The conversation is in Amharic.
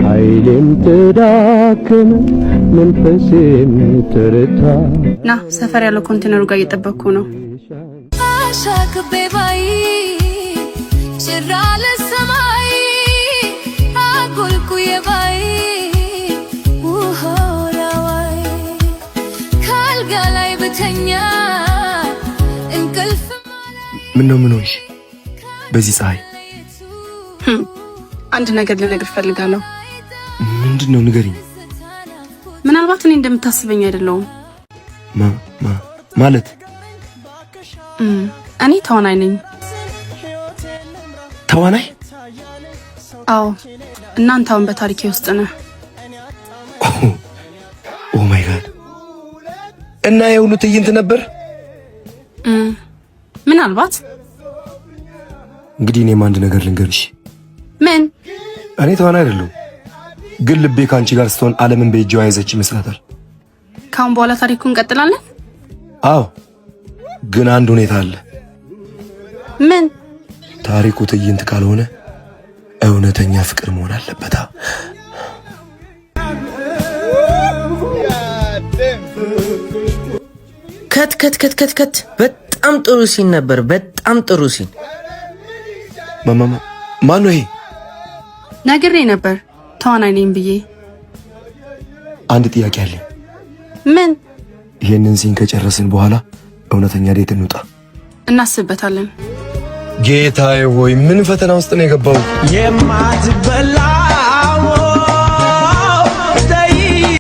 ኃይሌም ተዳከመ መንፈሴም ተረታ ና ሰፈር ያለው ኮንቴነሩ ጋር እየጠበቅኩ ነው አሻክቤ ባይ ጭራለ ሰማይ አጎልኩዬ ባይ ውሆራዋይ ካልጋ ላይ ብተኛ እንቅልፍ ምን ሆንሽ በዚህ ፀሐይ? አንድ ነገር ልነግር ፈልጋለሁ። ምንድነው? ንገሪኝ። ምናልባት እኔ እንደምታስበኝ አይደለሁም። ማለት እኔ ተዋናይ ነኝ። ተዋናይ? አዎ። እናንተ አሁን በታሪኬ ውስጥ ነህ። ኦ ማይ ጋድ! እና የሁሉ ትዕይንት ነበር? ምናልባት። እንግዲህ እኔም አንድ ነገር ልንገርሽ። ምን? እኔ ተዋናይ አይደለሁም፣ ግን ልቤ ካንቺ ጋር ስትሆን ዓለምን በእጇ ያዘች ይመስላታል። ካሁን በኋላ ታሪኩን እንቀጥላለን? አዎ፣ ግን አንድ ሁኔታ አለ። ምን? ታሪኩ ትዕይንት ካልሆነ እውነተኛ ፍቅር መሆን አለበት። ከት በጣም ጥሩ ሲን ነበር። በጣም ጥሩ ሲን። ማን ነው ይሄ? ነግሬ ነበር ተዋናይ ነኝ ብዬ። አንድ ጥያቄ አለኝ። ምን? ይሄንን ሲን ከጨረስን በኋላ እውነተኛ ዴት እንውጣ። እናስብበታለን። ጌታዬ ሆይ ምን ፈተና ውስጥ ነው የገባው? የማትበላ